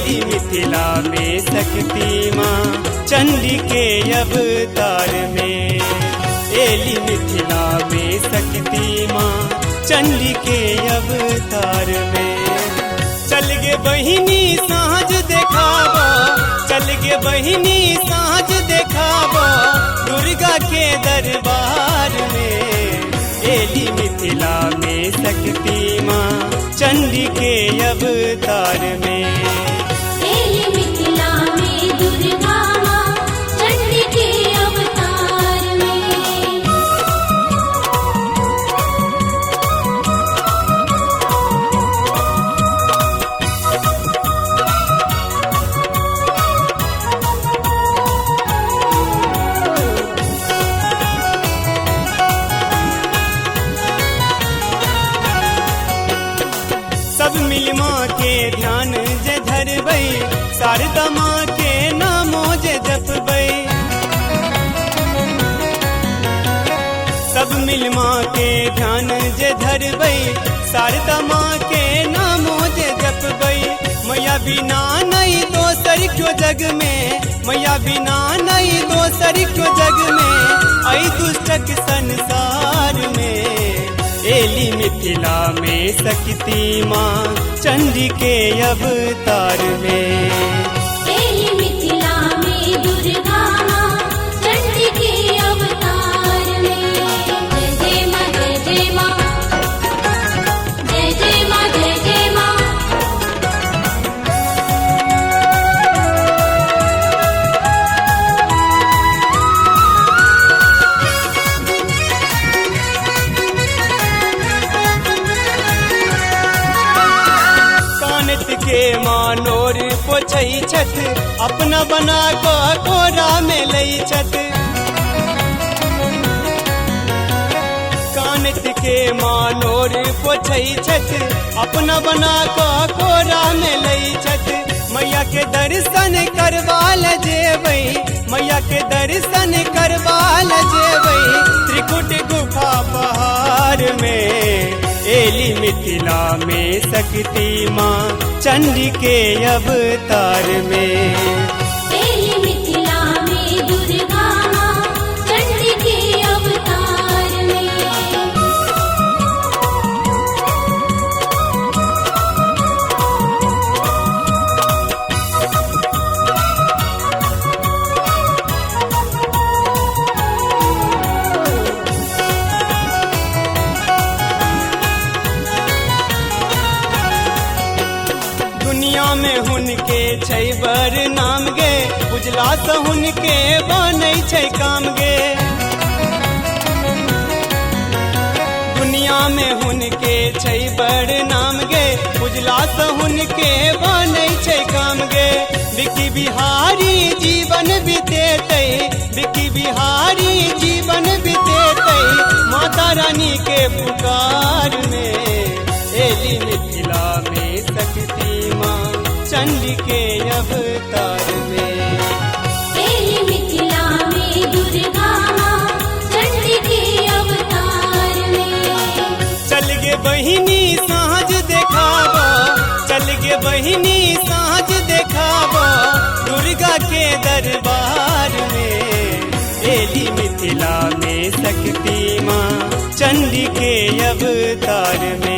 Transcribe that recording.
एली मिथिला में शक्ति माँ चंडी के अवतार में। एली मिथिला में शक्ति माँ चंडी के अवतार में। चल गे बहिनी साँझ देखावा, चल गे बहिनी साँझ देखावा दुर्गा के दरबार में। एली मिथिला में शक्ति माँ चंडी के अवतार में। एली मिथिला में दुर्गा माँ चंडी के अवतार में। सब मिल माँ के ध्यान जे धरबै, शारदा माँ के नामो जे जपबै। सब मिल माँ के ध्यान जे धरबै, शारदा माँ के नामो जे जपबै। मैया बिना नहीं दोसर क्यों जग में, मैया बिना नहीं दोसर क्यों जग में। आई दुष्टक संसार में एली मिथिला में शक्ति माँ चंडी के अवतार में। एली मिथिला में दुर्गा माँ चंडी के अवतार में। जय जय माँ जय जय माँ, जय जय माँ जय जय माँ। के मानोर पोछै छथ, अपना बना को कोरा में लई छथ। कानत के मानोर पोछै छथ, अपना बना को कोरा में लई छथ। मैया के दर्शन करवाल जेबै, मैया के दर्शन करवाल जेबै त्रिकुट गुफा पहाड़ में। एली मिथिला में शक्ति माँ चंडी के अवतार में। एली मिथिला में दुर्गा माँ चंडी के अवतार में। दुनिया में हुनके छै बर नाम गे, उजला से हुनके बनै छै काम गे। दुनिया में हुनके छै बर नाम गे, उजला से हुनके बनै छै काम गे। बिक्की बिहारी जीवन बितेतै, बिक्की बिहारी जीवन बितेतै माता रानी के पुकार में। एली मिथिला में शक्ति माँ चंडी के अवतार में। एली मिथिला में दुर्गा माँ चंडी के अवतार में। चल गे बहिनी साँझ देखावा, चल गे बहिनी साँझ देखावा दुर्गा के दरबार में। एली मिथिला में शक्ति माँ चंडी के अवतार में।